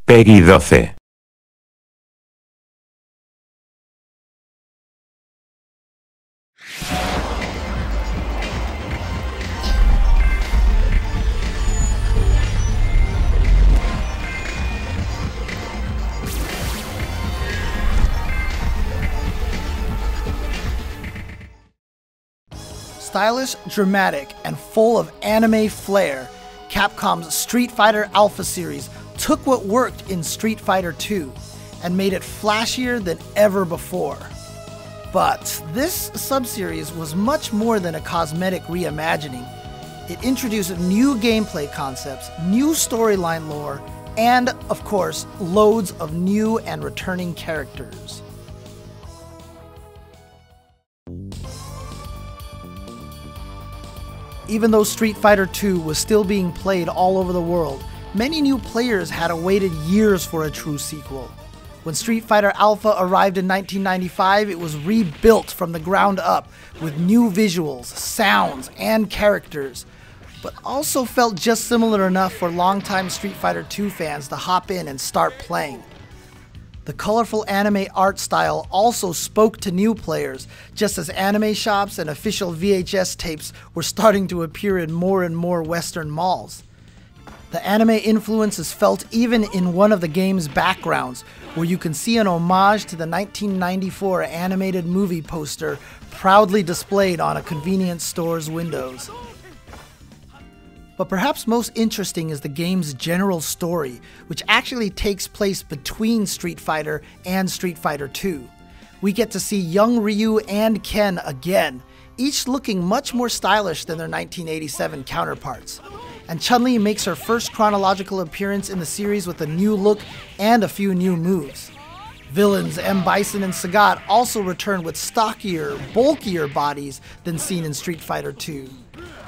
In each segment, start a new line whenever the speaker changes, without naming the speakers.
Peggy 12.
Stylish, dramatic, and full of anime flair, Capcom's Street Fighter Alpha series took what worked in Street Fighter II and made it flashier than ever before. But this sub-series was much more than a cosmetic reimagining. It introduced new gameplay concepts, new storyline lore, and, of course, loads of new and returning characters. Even though Street Fighter II was still being played all over the world, many new players had awaited years for a true sequel. When Street Fighter Alpha arrived in 1995, it was rebuilt from the ground up with new visuals, sounds, and characters, but also felt just similar enough for longtime Street Fighter II fans to hop in and start playing. The colorful anime art style also spoke to new players, just as anime shops and official VHS tapes were starting to appear in more and more Western malls. The anime influence is felt even in one of the game's backgrounds, where you can see an homage to the 1994 animated movie poster proudly displayed on a convenience store's windows. But perhaps most interesting is the game's general story, which actually takes place between Street Fighter and Street Fighter II. We get to see young Ryu and Ken again, each looking much more stylish than their 1987 counterparts. And Chun-Li makes her first chronological appearance in the series with a new look and a few new moves. Villains M. Bison and Sagat also return with stockier, bulkier bodies than seen in Street Fighter II.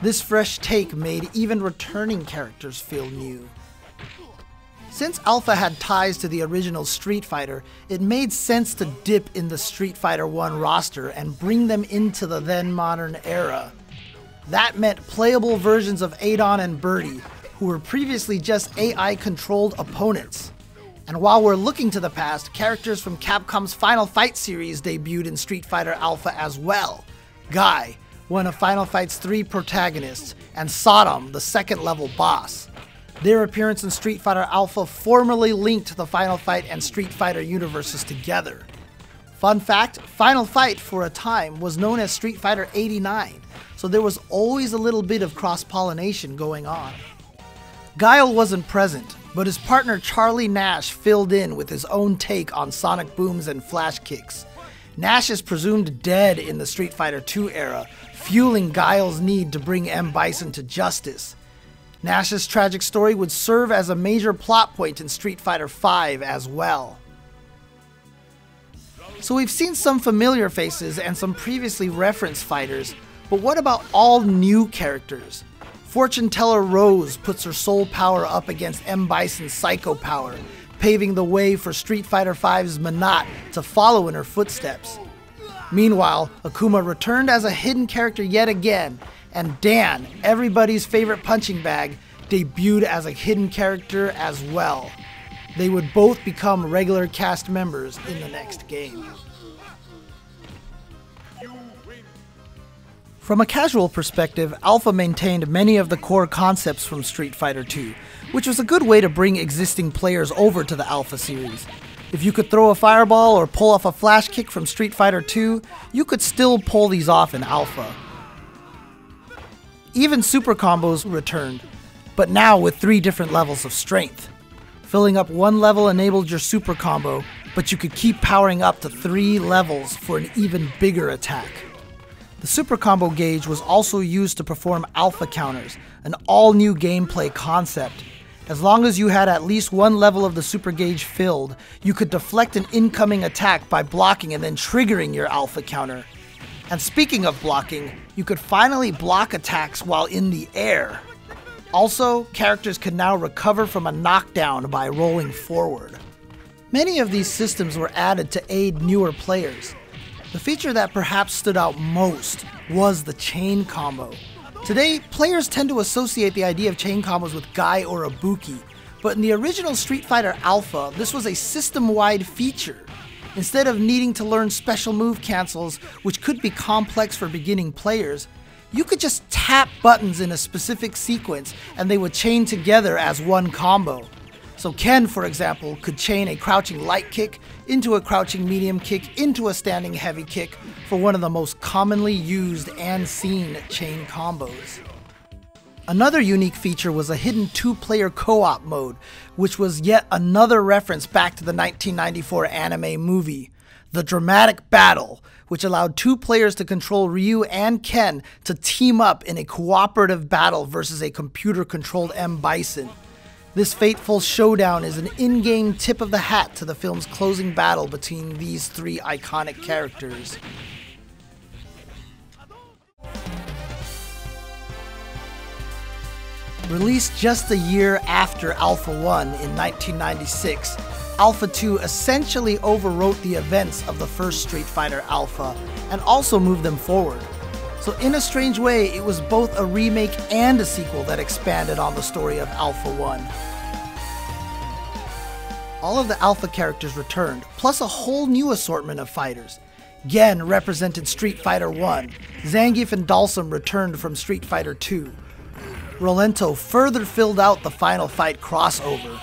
This fresh take made even returning characters feel new. Since Alpha had ties to the original Street Fighter, it made sense to dip in the Street Fighter I roster and bring them into the then modern era. That meant playable versions of Adon and Birdie, who were previously just AI-controlled opponents. And while we're looking to the past, characters from Capcom's Final Fight series debuted in Street Fighter Alpha as well. Guy, one of Final Fight's 3 protagonists, and Sodom, the second-level boss. Their appearance in Street Fighter Alpha formally linked the Final Fight and Street Fighter universes together. Fun fact, Final Fight for a time was known as Street Fighter 89, so there was always a little bit of cross-pollination going on. Guile wasn't present, but his partner Charlie Nash filled in with his own take on sonic booms and flash kicks. Nash is presumed dead in the Street Fighter II era, fueling Guile's need to bring M. Bison to justice. Nash's tragic story would serve as a major plot point in Street Fighter V as well. So we've seen some familiar faces and some previously referenced fighters, but what about all new characters? Fortune Teller Rose puts her soul power up against M. Bison's psycho power, paving the way for Street Fighter V's Menat to follow in her footsteps. Meanwhile, Akuma returned as a hidden character yet again, and Dan, everybody's favorite punching bag, debuted as a hidden character as well. They would both become regular cast members in the next game. From a casual perspective, Alpha maintained many of the core concepts from Street Fighter II, which was a good way to bring existing players over to the Alpha series. If you could throw a fireball or pull off a flash kick from Street Fighter II, you could still pull these off in Alpha. Even super combos returned, but now with 3 different levels of strength. Filling up 1 level enabled your super combo, but you could keep powering up to 3 levels for an even bigger attack. The super combo gauge was also used to perform alpha counters, an all-new gameplay concept. As long as you had at least 1 level of the super gauge filled, you could deflect an incoming attack by blocking and then triggering your alpha counter. And speaking of blocking, you could finally block attacks while in the air. Also, characters could now recover from a knockdown by rolling forward. Many of these systems were added to aid newer players. The feature that perhaps stood out most was the chain combo. Today, players tend to associate the idea of chain combos with Guy or Ibuki, But in the original Street Fighter Alpha, this was a system-wide feature. Instead of needing to learn special move cancels, which could be complex for beginning players, you could just tap buttons in a specific sequence and they would chain together as one combo. So Ken, for example, could chain a crouching light kick into a crouching medium kick into a standing heavy kick for one of the most commonly used and seen chain combos. Another unique feature was a hidden two-player co-op mode, which was yet another reference back to the 1994 anime movie, The Dramatic Battle, which allowed two players to control Ryu and Ken to team up in a cooperative battle versus a computer-controlled M. Bison. This fateful showdown is an in-game tip of the hat to the film's closing battle between these three iconic characters. Released just a year after Alpha 1 in 1996, Alpha 2 essentially overwrote the events of the first Street Fighter Alpha and also moved them forward. So in a strange way, it was both a remake and a sequel that expanded on the story of Alpha 1. All of the Alpha characters returned, plus a whole new assortment of fighters. Gen represented Street Fighter 1, Zangief and Dalsum returned from Street Fighter 2. Rolento further filled out the Final Fight crossover.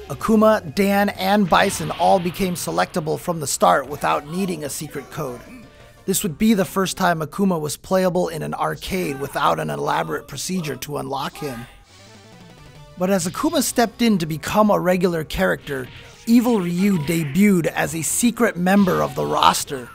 Akuma, Dan, and Bison all became selectable from the start without needing a secret code. This would be the first time Akuma was playable in an arcade without an elaborate procedure to unlock him. But as Akuma stepped in to become a regular character, Evil Ryu debuted as a secret member of the roster.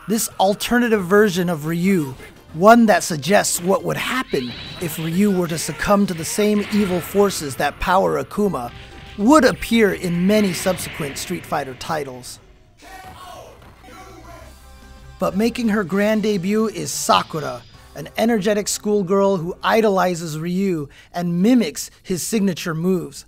This alternative version of Ryu, one that suggests what would happen if Ryu were to succumb to the same evil forces that power Akuma, would appear in many subsequent Street Fighter titles. But making her grand debut is Sakura, an energetic schoolgirl who idolizes Ryu and mimics his signature moves,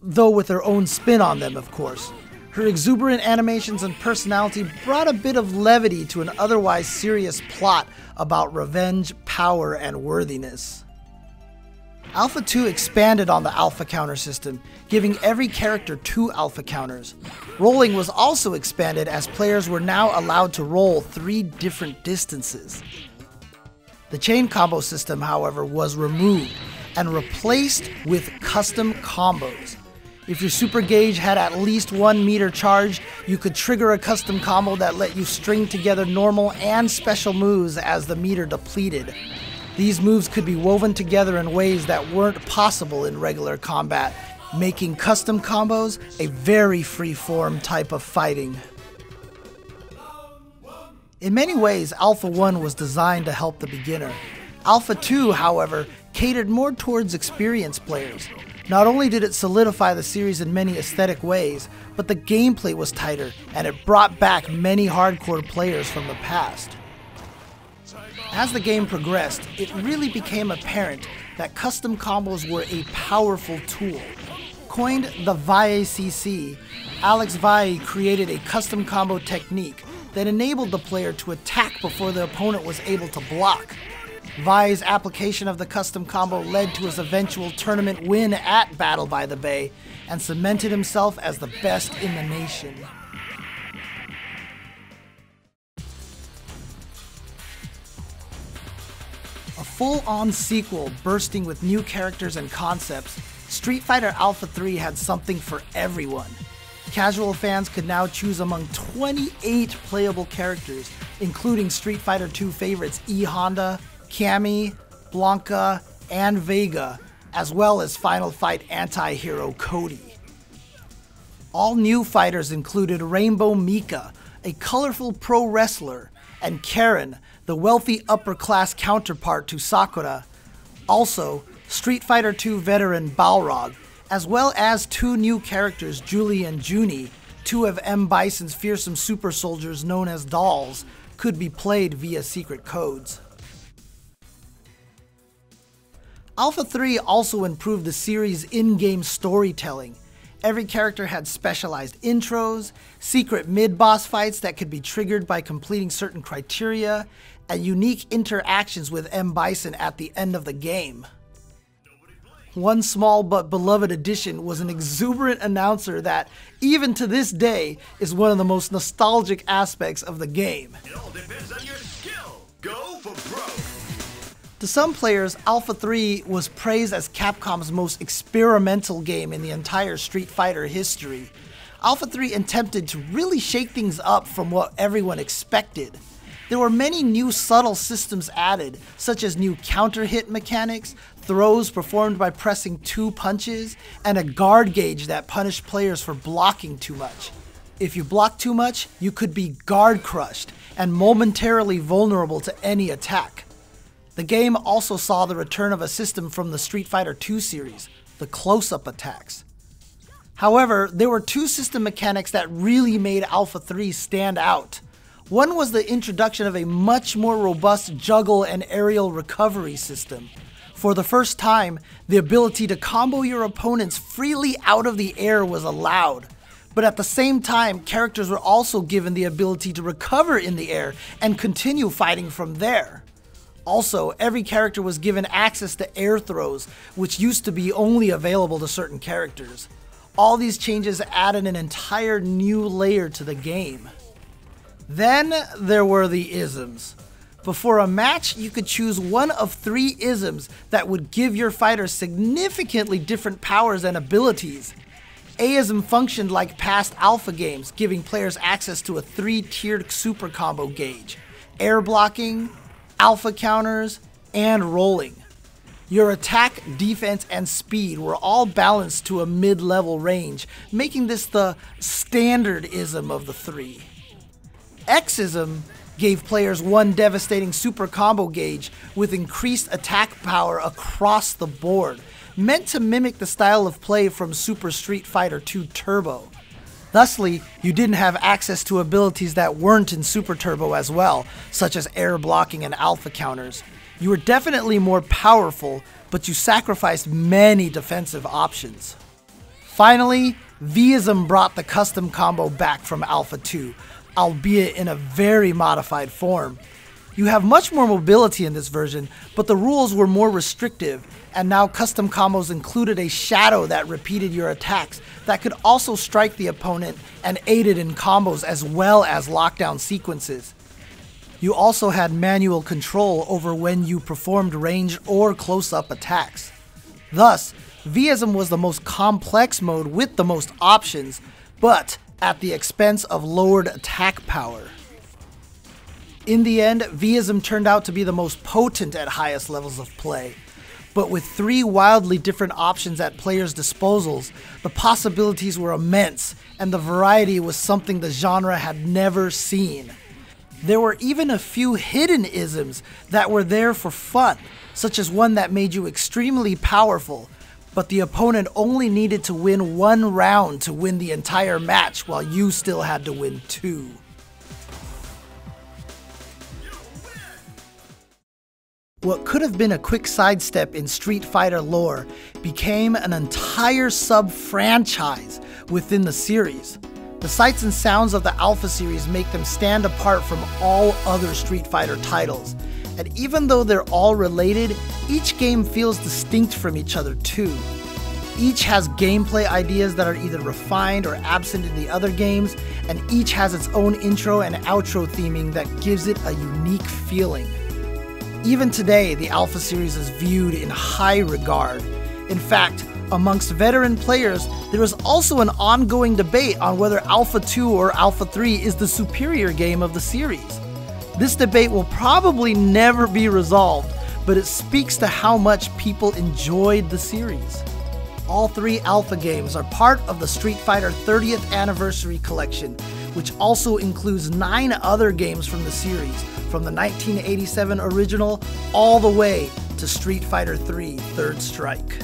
though with her own spin on them, of course. Her exuberant animations and personality brought a bit of levity to an otherwise serious plot about revenge, power, and worthiness. Alpha 2 expanded on the Alpha counter system, giving every character 2 Alpha counters. Rolling was also expanded as players were now allowed to roll 3 different distances. The chain combo system, however, was removed and replaced with custom combos. If your super gauge had at least 1 meter charged, you could trigger a custom combo that let you string together normal and special moves as the meter depleted. These moves could be woven together in ways that weren't possible in regular combat, making custom combos a very free-form type of fighting. In many ways, Alpha 1 was designed to help the beginner. Alpha 2, however, catered more towards experienced players. Not only did it solidify the series in many aesthetic ways, but the gameplay was tighter, and it brought back many hardcore players from the past. As the game progressed, it really became apparent that custom combos were a powerful tool. Coined the Valle CC, Alex Valle created a custom combo technique that enabled the player to attack before the opponent was able to block. Valle's application of the custom combo led to his eventual tournament win at Battle by the Bay and cemented himself as the best in the nation. A full-on sequel bursting with new characters and concepts, Street Fighter Alpha 3 had something for everyone. Casual fans could now choose among 28 playable characters, including Street Fighter 2 favorites E Honda, Cammy, Blanca, and Vega, as well as Final Fight anti-hero Cody. All new fighters included Rainbow Mika, a colorful pro wrestler, and Karen, the wealthy upper-class counterpart to Sakura. Also, Street Fighter 2 veteran Balrog, as well as 2 new characters, Julie and Junie, 2 of M. Bison's fearsome super soldiers known as dolls, could be played via secret codes. Alpha 3 also improved the series' in-game storytelling. Every character had specialized intros, secret mid-boss fights that could be triggered by completing certain criteria, and unique interactions with M. Bison at the end of the game. One small but beloved addition was an exuberant announcer that, even to this day, is one of the most nostalgic aspects of the game.
It all depends on your skill. Go for broke.
To some players, Alpha 3 was praised as Capcom's most experimental game in the entire Street Fighter history. Alpha 3 attempted to really shake things up from what everyone expected. There were many new subtle systems added, such as new counter-hit mechanics, throws performed by pressing 2 punches, and a guard gauge that punished players for blocking too much. If you blocked too much, you could be guard crushed and momentarily vulnerable to any attack. The game also saw the return of a system from the Street Fighter II series, the close-up attacks. However, there were 2 system mechanics that really made Alpha 3 stand out. One was the introduction of a much more robust juggle and aerial recovery system. For the first time, the ability to combo your opponents freely out of the air was allowed. But at the same time, characters were also given the ability to recover in the air and continue fighting from there. Also, every character was given access to air throws, which used to be only available to certain characters. All these changes added an entire new layer to the game. Then there were the isms. Before a match, you could choose one of 3 isms that would give your fighter significantly different powers and abilities. A-ism functioned like past Alpha games, giving players access to a 3-tiered super combo gauge: air blocking, Alpha counters, and rolling. Your attack, defense, and speed were all balanced to a mid-level range, making this the standard ism of the 3. X-ism gave players one devastating super combo gauge with increased attack power across the board, meant to mimic the style of play from Super Street Fighter II Turbo. Thusly, you didn't have access to abilities that weren't in Super Turbo as well, such as air blocking and Alpha counters. You were definitely more powerful, but you sacrificed many defensive options. Finally, V-ism brought the custom combo back from Alpha 2, albeit in a very modified form. You have much more mobility in this version, but the rules were more restrictive, and now custom combos included a shadow that repeated your attacks that could also strike the opponent and aided in combos as well as lockdown sequences. You also had manual control over when you performed range or close-up attacks. Thus, V-ism was the most complex mode with the most options, but at the expense of lowered attack power. In the end, V-ism turned out to be the most potent at highest levels of play. But with 3 wildly different options at players' disposals, the possibilities were immense, and the variety was something the genre had never seen. There were even a few hidden isms that were there for fun, such as one that made you extremely powerful, but the opponent only needed to win 1 round to win the entire match while you still had to win 2. What could have been a quick sidestep in Street Fighter lore became an entire sub-franchise within the series. The sights and sounds of the Alpha series make them stand apart from all other Street Fighter titles. And even though they're all related, each game feels distinct from each other too. Each has gameplay ideas that are either refined or absent in the other games, and each has its own intro and outro theming that gives it a unique feeling. Even today, the Alpha series is viewed in high regard. In fact, amongst veteran players, there is also an ongoing debate on whether Alpha 2 or Alpha 3 is the superior game of the series. This debate will probably never be resolved, but it speaks to how much people enjoyed the series. All 3 Alpha games are part of the Street Fighter 30th Anniversary Collection, which also includes 9 other games from the series, from the 1987 original all the way to Street Fighter 3 Third Strike.